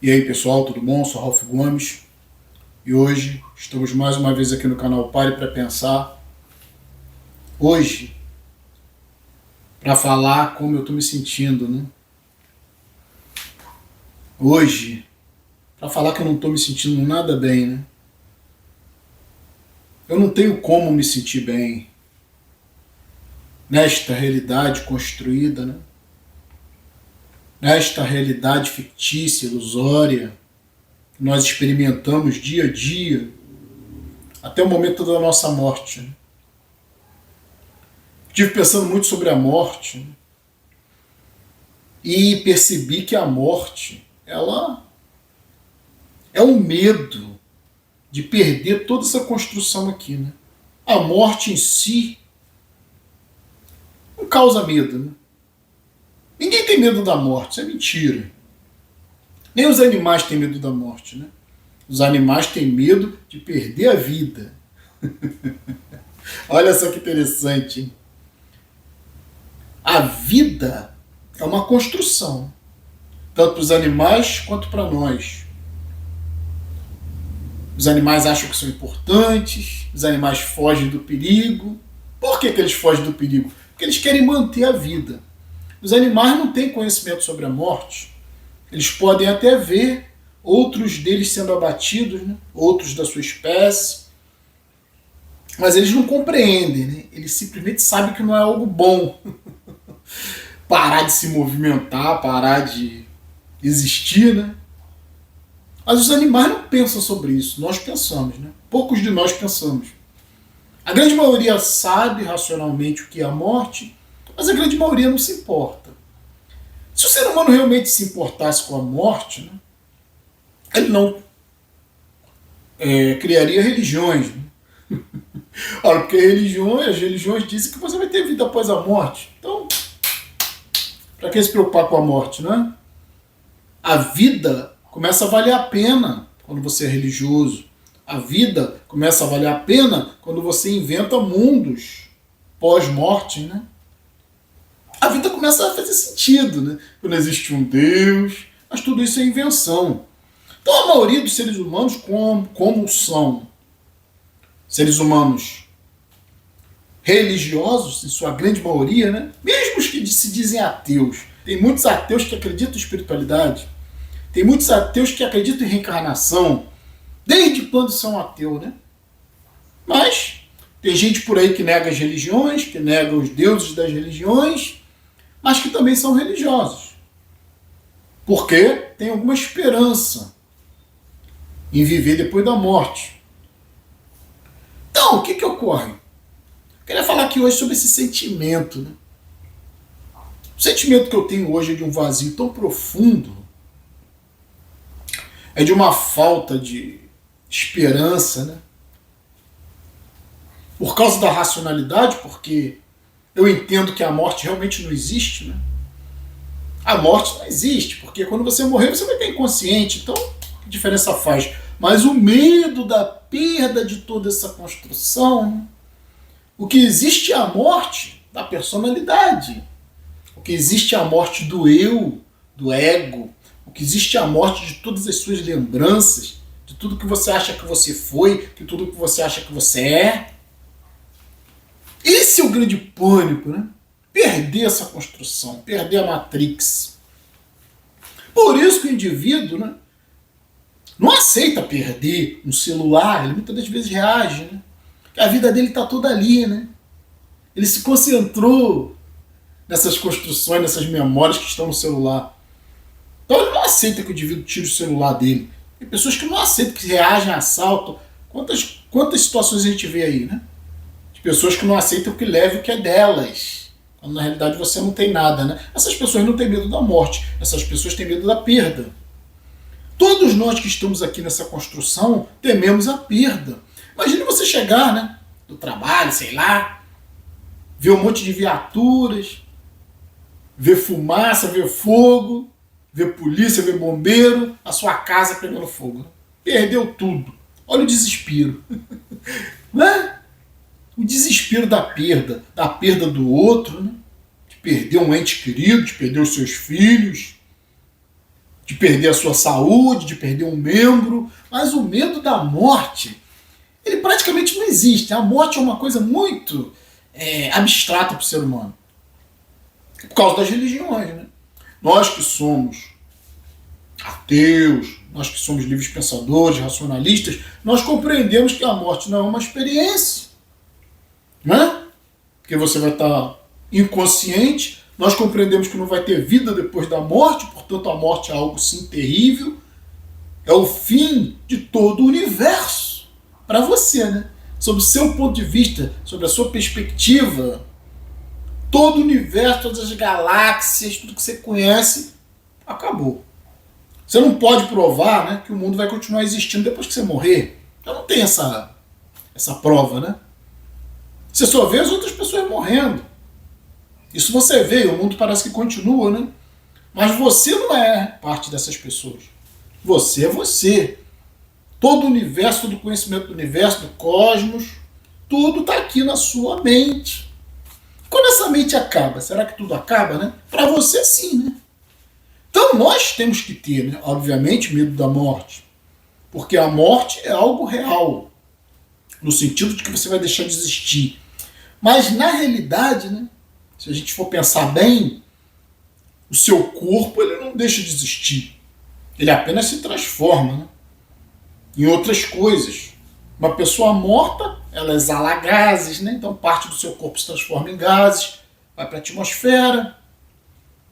E aí pessoal, tudo bom? Sou Ralph Gomes e hoje estamos mais uma vez aqui no canal Pare para Pensar. Hoje, para falar como eu estou me sentindo, né? Hoje, para falar que eu não estou me sentindo nada bem, né? Eu não tenho como me sentir bem nesta realidade construída, né? Nesta realidade fictícia, ilusória, que nós experimentamos dia a dia, até o momento da nossa morte. Né? Estive pensando muito sobre a morte, né? E percebi que a morte, ela é um medo de perder toda essa construção aqui. Né? A morte em si não causa medo. Né? Ninguém tem medo da morte, isso é mentira. Nem os animais têm medo da morte. Né? Os animais têm medo de perder a vida. Olha só que interessante. Hein? A vida é uma construção, tanto para os animais quanto para nós. Os animais acham que são importantes, os animais fogem do perigo. Por que eles fogem do perigo? Porque eles querem manter a vida. Os animais não têm conhecimento sobre a morte. Eles podem até ver outros deles sendo abatidos, né? Outros da sua espécie, mas eles não compreendem, né? Eles simplesmente sabem que não é algo bom. Parar de se movimentar, parar de existir, né? Mas os animais não pensam sobre isso, nós pensamos, né? Poucos de nós pensamos. A grande maioria sabe racionalmente o que é a morte, mas a grande maioria não se importa. Se o ser humano realmente se importasse com a morte, né, ele não criaria religiões. Né? Ora, porque as religiões dizem que você vai ter vida após a morte. Então, para que se preocupar com a morte, né? A vida começa a valer a pena quando você é religioso. A vida começa a valer a pena quando você inventa mundos pós-morte, né? A vida começa a fazer sentido, né? Quando existe um Deus, mas tudo isso é invenção. Então a maioria dos seres humanos, como são seres humanos religiosos, em sua grande maioria, né? Mesmo os que se dizem ateus, tem muitos ateus que acreditam em espiritualidade, tem muitos ateus que acreditam em reencarnação, desde quando são ateus, né? Mas tem gente por aí que nega as religiões, que nega os deuses das religiões, mas que também são religiosos. Porque tem alguma esperança em viver depois da morte. Então, o que ocorre? Eu queria falar aqui hoje sobre esse sentimento. Né? O sentimento que eu tenho hoje é de um vazio tão profundo, é de uma falta de esperança, né? Por causa da racionalidade, porque eu entendo que a morte realmente não existe, né? A morte não existe, porque quando você morrer você vai estar inconsciente, então que diferença faz? Mas o medo da perda de toda essa construção, né? O que existe é a morte da personalidade, o que existe é a morte do eu, do ego, o que existe é a morte de todas as suas lembranças, de tudo que você acha que você foi, de tudo que você acha que você é. Esse é o grande pânico, né? Perder essa construção, perder a Matrix. Por isso que o indivíduo, né, não aceita perder um celular, ele muitas das vezes reage, né? Que a vida dele está toda ali, né? Ele se concentrou nessas construções, nessas memórias que estão no celular. Então ele não aceita que o indivíduo tire o celular dele. Tem pessoas que não aceitam, que reagem a assalto. Quantas situações a gente vê aí, né? Pessoas que não aceitam que leve o que é delas, quando na realidade você não tem nada, né? Essas pessoas não têm medo da morte, essas pessoas têm medo da perda. Todos nós que estamos aqui nessa construção tememos a perda. Imagine você chegar, né, do trabalho, sei lá, ver um monte de viaturas, ver fumaça, ver fogo, ver polícia, ver bombeiro, a sua casa pegando fogo. Né? Perdeu tudo. Olha o desespero. Né? O desespero da perda do outro, né? De perder um ente querido, de perder os seus filhos, de de perder a sua saúde, de perder um membro, mas o medo da morte, ele praticamente não existe. A morte é uma coisa muito abstrata para o ser humano. Por causa das religiões, né? Nós que somos ateus, nós que somos livres pensadores, racionalistas, nós compreendemos que a morte não é uma experiência, né? Porque você vai estar inconsciente, nós compreendemos que não vai ter vida depois da morte, portanto a morte é algo sim terrível, é o fim de todo o universo para você, né? Sob o seu ponto de vista, sobre a sua perspectiva, todo o universo, todas as galáxias, tudo que você conhece, acabou. Você não pode provar, né, que o mundo vai continuar existindo depois que você morrer. Então não tem essa prova, né? Você só vê as outras pessoas morrendo. Isso você vê, o mundo parece que continua, né? Mas você não é parte dessas pessoas. Você é você. Todo o universo, todo o conhecimento do universo, do cosmos, tudo está aqui na sua mente. Quando essa mente acaba, será que tudo acaba, né? Para você sim, né? Então nós temos que ter, né, obviamente, medo da morte. Porque a morte é algo real. No sentido de que você vai deixar de existir. Mas na realidade, né, se a gente for pensar bem, o seu corpo ele não deixa de existir. Ele apenas se transforma, né, em outras coisas. Uma pessoa morta, ela exala gases, né? Então parte do seu corpo se transforma em gases, vai para a atmosfera,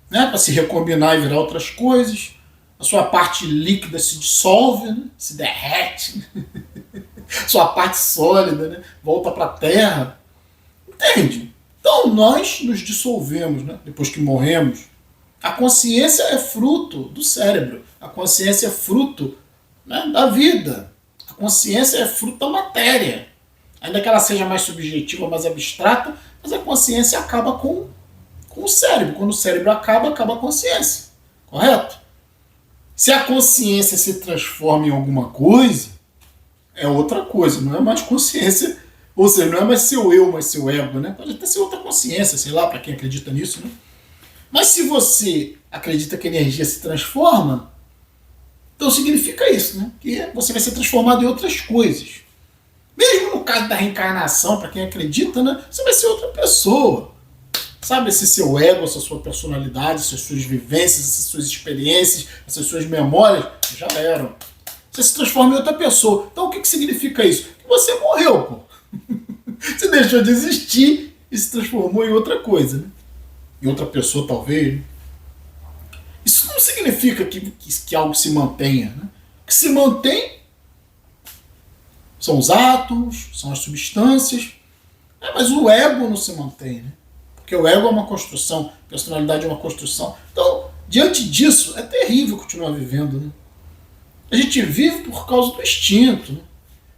né? Para se recombinar e virar outras coisas. A sua parte líquida se dissolve, né? Se derrete. Sua parte sólida, né, volta para a Terra. Entende? Então nós nos dissolvemos, né, depois que morremos. A consciência é fruto do cérebro. A consciência é fruto, né, da vida. A consciência é fruto da matéria. Ainda que ela seja mais subjetiva, mais abstrata, mas a consciência acaba com o cérebro. Quando o cérebro acaba, acaba a consciência. Correto? Se a consciência se transforma em alguma coisa, é outra coisa, não é mais consciência, ou seja, não é mais seu eu, mas seu ego, né? Pode até ser outra consciência, sei lá, para quem acredita nisso, né? Mas se você acredita que a energia se transforma, então significa isso, né? Que você vai ser transformado em outras coisas. Mesmo no caso da reencarnação, para quem acredita, né? Você vai ser outra pessoa. Sabe, esse seu ego, essa sua personalidade, essas suas vivências, essas suas experiências, essas suas memórias, já eram. Você se transforma em outra pessoa. Então o que significa isso? Que você morreu, pô. Você deixou de existir e se transformou em outra coisa, né? Em outra pessoa, talvez. Né? Isso não significa que algo se mantenha. Né? O que se mantém são os átomos, são as substâncias. Mas o ego não se mantém, né? Porque o ego é uma construção, a personalidade é uma construção. Então, diante disso, é terrível continuar vivendo, né? A gente vive por causa do instinto, né?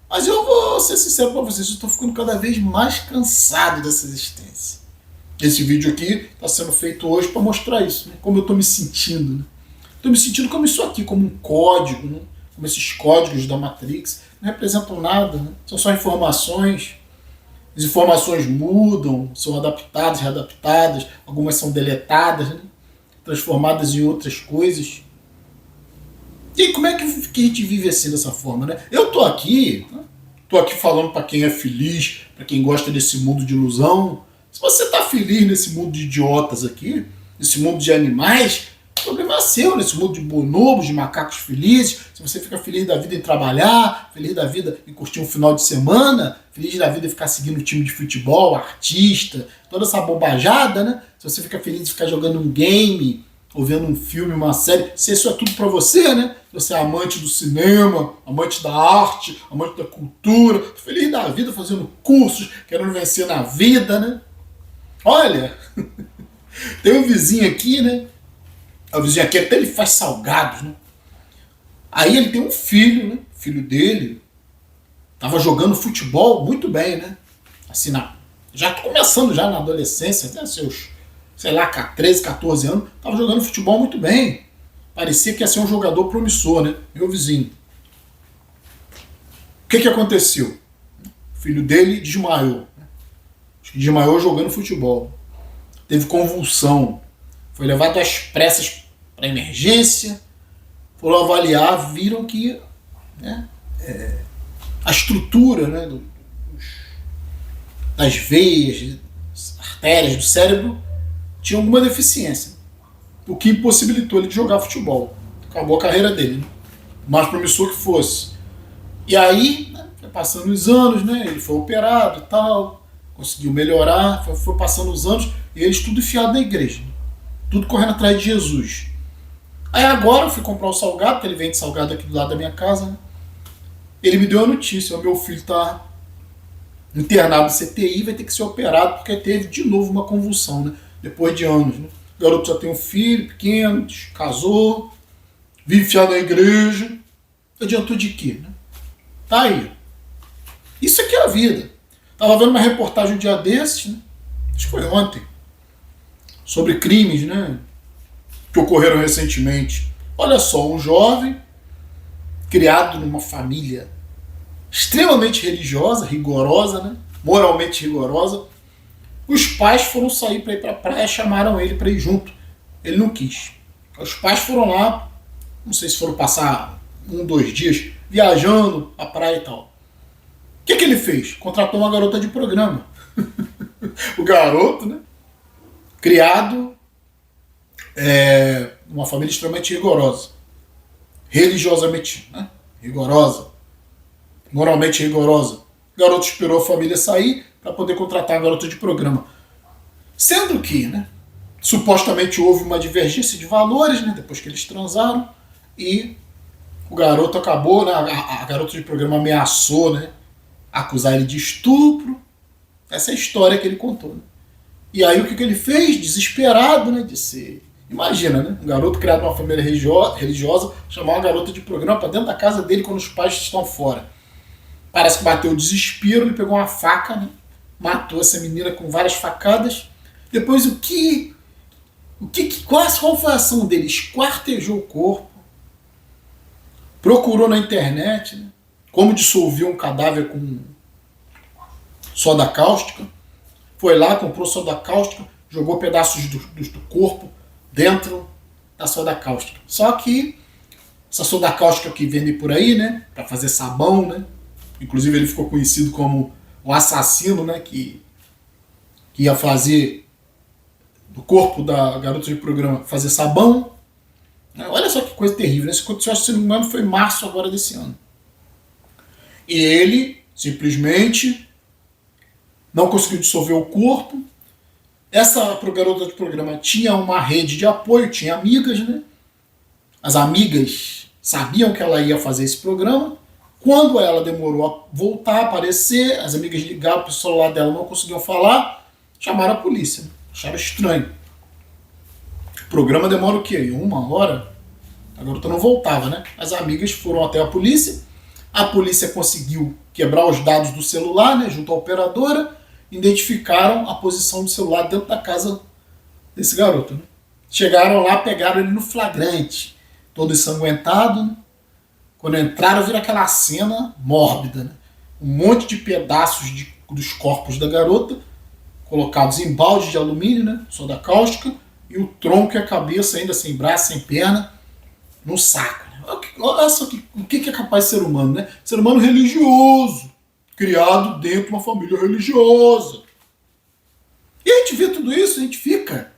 Mas eu vou ser sincero para vocês, eu estou ficando cada vez mais cansado dessa existência. Esse vídeo aqui está sendo feito hoje para mostrar isso, né? Como eu estou me sentindo. Né? Estou me sentindo como isso aqui, como um código, né? Como esses códigos da Matrix. Não representam nada, né? São só informações. As informações mudam, são adaptadas, readaptadas, algumas são deletadas, né? Transformadas em outras coisas. E aí, como é que a gente vive assim dessa forma, né? Eu tô aqui falando para quem é feliz, para quem gosta desse mundo de ilusão. Se você tá feliz nesse mundo de idiotas aqui, nesse mundo de animais, o problema é seu, nesse mundo de bonobos, de macacos felizes. Se você fica feliz da vida em trabalhar, feliz da vida em curtir um final de semana, feliz da vida em ficar seguindo o time de futebol, artista, toda essa bobajada, né? Se você fica feliz de ficar jogando um game, ou vendo um filme, uma série, se isso é tudo pra você, né? Você é amante do cinema, amante da arte, amante da cultura, feliz da vida, fazendo cursos, querendo vencer na vida, né? Olha, tem um vizinho aqui, né? O vizinho aqui até ele faz salgados, né? Aí ele tem um filho, né? O filho dele tava jogando futebol muito bem, né? Assim, já começando já na adolescência, até seus, sei lá, 13, 14 anos, tava jogando futebol muito bem. Parecia que ia ser um jogador promissor, né? Meu vizinho. O que aconteceu? O filho dele desmaiou. Acho que desmaiou jogando futebol. Teve convulsão. Foi levado às pressas para emergência. foram avaliar, viram que, né, a estrutura, né, das veias, das artérias do cérebro tinha alguma deficiência, o que impossibilitou ele de jogar futebol. Acabou a carreira dele, né? Mais promissor que fosse. E aí, né, foi passando os anos, né, ele foi operado e tal, conseguiu melhorar, foi passando os anos, e eles tudo enfiado na igreja, né? Tudo correndo atrás de Jesus. Aí agora eu fui comprar o salgado, porque ele vende salgado aqui do lado da minha casa, né? Ele me deu a notícia: o meu filho está internado no CTI, vai ter que ser operado porque teve de novo uma convulsão, né? Depois de anos, né? O garoto já tem um filho pequeno, casou, vive enfiado na igreja. Adiantou de quê, né? Tá aí. Isso aqui é a vida. Tava vendo uma reportagem um dia desses, né? Acho que foi ontem, sobre crimes, né, que ocorreram recentemente. Olha só, um jovem criado numa família extremamente religiosa, rigorosa, né, moralmente rigorosa. Os pais foram sair para ir para a praia, chamaram ele para ir junto. Ele não quis. Os pais foram lá, não sei se foram passar 2 dias viajando a praia e tal. O que ele fez? Contratou uma garota de programa. O garoto, né, criado numa família extremamente rigorosa. Religiosamente, né, rigorosa. Moralmente rigorosa. O garoto esperou a família sair para poder contratar a garota de programa. Sendo que, né, supostamente houve uma divergência de valores, né, depois que eles transaram, e o garoto acabou, né, a garota de programa ameaçou, né, acusar ele de estupro. Essa é a história que ele contou, né? E aí o que ele fez? Desesperado, né, de ser... Imagina, né, um garoto criado numa família religiosa chamar uma garota de programa para dentro da casa dele quando os pais estão fora. Parece que bateu o desespero, ele pegou uma faca, né, matou essa menina com várias facadas. Depois qual foi a ação dele? Esquartejou o corpo, procurou na internet, né, como dissolver um cadáver com soda cáustica, foi lá, comprou soda cáustica, jogou pedaços do corpo dentro da soda cáustica. Só que essa soda cáustica que vende por aí, né, para fazer sabão, né, inclusive ele ficou conhecido como o assassino, né, que ia fazer do corpo da garota de programa fazer sabão. Olha só que coisa terrível, né? Isso aconteceu, se não me engano, foi em março agora desse ano. E ele simplesmente não conseguiu dissolver o corpo. Essa garota de programa tinha uma rede de apoio, tinha amigas, né? As amigas sabiam que ela ia fazer esse programa. Quando ela demorou a voltar, a aparecer, as amigas ligaram para o celular dela, não conseguiam falar, chamaram a polícia, né? Acharam estranho. O programa demora o quê? 1 hora? A garota não voltava, né? As amigas foram até a polícia conseguiu quebrar os dados do celular, né, junto à operadora, identificaram a posição do celular dentro da casa desse garoto, né? Chegaram lá, pegaram ele no flagrante, todo ensanguentado, né? Quando entraram, viram aquela cena mórbida, né? Um monte de pedaços dos corpos da garota, colocados em baldes de alumínio, né, soda cáustica, e o tronco e a cabeça ainda sem braço, sem perna, no saco. Olha só o que é capaz de ser humano, né? Ser humano religioso, criado dentro de uma família religiosa. E a gente vê tudo isso, a gente fica,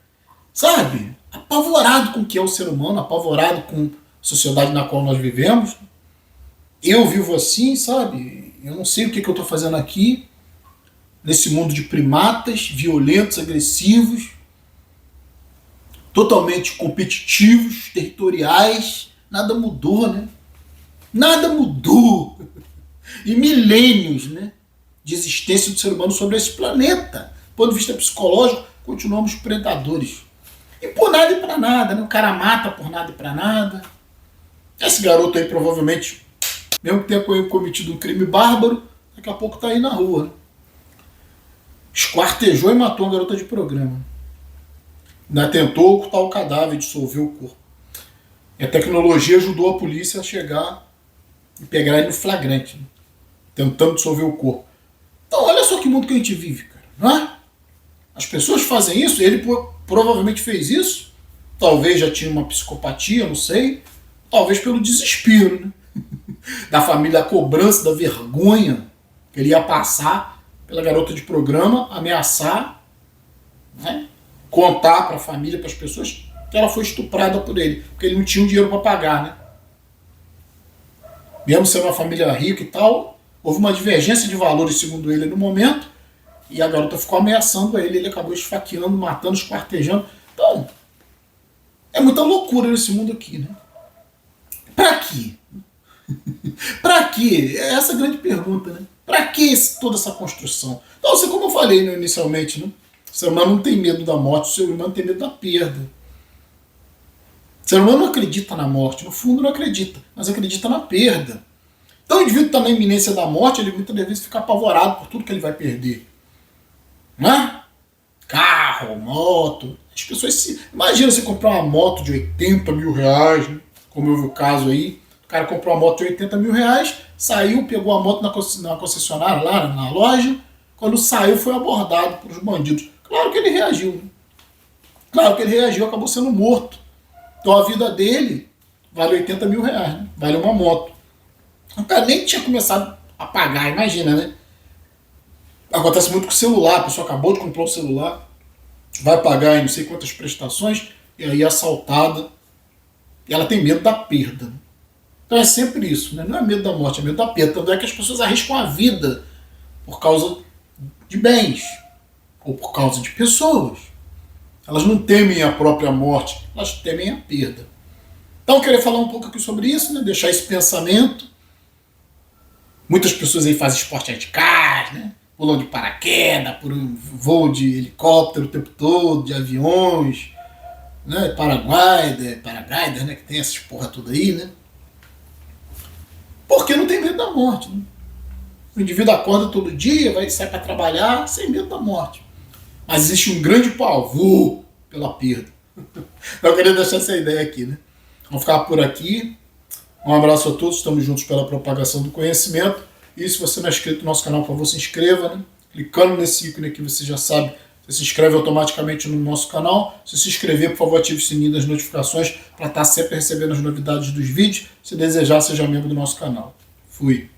sabe, apavorado com o que é o ser humano, apavorado com a sociedade na qual nós vivemos. Eu vivo assim, sabe? Eu não sei o que eu estou fazendo aqui, nesse mundo de primatas, violentos, agressivos, totalmente competitivos, territoriais. Nada mudou, né? Nada mudou. E milênios, né, de existência do ser humano sobre esse planeta. Do ponto de vista psicológico, continuamos predadores. E por nada e para nada, né? O cara mata por nada e para nada. Esse garoto aí provavelmente, mesmo que tenha cometido um crime bárbaro, daqui a pouco tá aí na rua, né? Esquartejou e matou uma garota de programa. Ainda tentou ocultar o cadáver e dissolver o corpo. E a tecnologia ajudou a polícia a chegar e pegar ele no flagrante, né? Tentando dissolver o corpo. Então olha só que mundo que a gente vive, cara, não é? As pessoas fazem isso, ele provavelmente fez isso, talvez já tinha uma psicopatia, não sei, Talvez pelo desespero, né? Da família, a cobrança, da vergonha que ele ia passar pela garota de programa, ameaçar, né? Contar para a família, para as pessoas, que ela foi estuprada por ele, porque ele não tinha um dinheiro para pagar, né? Mesmo sendo uma família rica e tal, houve uma divergência de valores, segundo ele, no momento, e a garota ficou ameaçando ele acabou esfaqueando, matando, esquartejando. Então, é muita loucura nesse mundo aqui, né? Pra quê? Pra quê? É essa a grande pergunta, né? Pra que toda essa construção? Então, assim como eu falei, né, inicialmente, né? O ser humano não tem medo da morte, o ser humano tem medo da perda. O ser humano não acredita na morte, no fundo não acredita, mas acredita na perda. Então o indivíduo está na iminência da morte, ele muitas vezes fica apavorado por tudo que ele vai perder. Né? Carro, moto. As pessoas se. Imagina você comprar uma moto de 80 mil reais, né? Como houve o caso aí. O cara comprou uma moto de 80 mil reais, saiu, pegou a moto na concessionária, lá na loja. Quando saiu, foi abordado por os bandidos. Claro que ele reagiu. Né? Claro que ele reagiu, acabou sendo morto. Então a vida dele vale 80 mil reais, né? Vale uma moto. O cara nem tinha começado a pagar, imagina, né? Acontece muito com o celular, a pessoa acabou de comprar um celular, vai pagar em não sei quantas prestações, e aí é assaltada, e ela tem medo da perda. Então é sempre isso, né? Não é medo da morte, é medo da perda. Tanto é que as pessoas arriscam a vida por causa de bens, ou por causa de pessoas. Elas não temem a própria morte, elas temem a perda. Então eu queria falar um pouco aqui sobre isso, né? Deixar esse pensamento. Muitas pessoas aí fazem esporte radical, né? Pulam de paraquedas, por um voo de helicóptero o tempo todo, de aviões, né? Paraglider, né? Que tem essas porra toda aí, né? Porque não tem medo da morte, né? O indivíduo acorda todo dia, vai sair para trabalhar sem medo da morte. Mas existe um grande pavor pela perda. Eu queria deixar essa ideia aqui, né? Vamos ficar por aqui. Um abraço a todos, estamos juntos pela propagação do conhecimento. E se você não é inscrito no nosso canal, por favor, se inscreva, né? Clicando nesse ícone aqui, você já sabe, você se inscreve automaticamente no nosso canal. Se inscrever, por favor, ative o sininho das notificações para estar sempre recebendo as novidades dos vídeos. Se desejar, seja membro do nosso canal. Fui!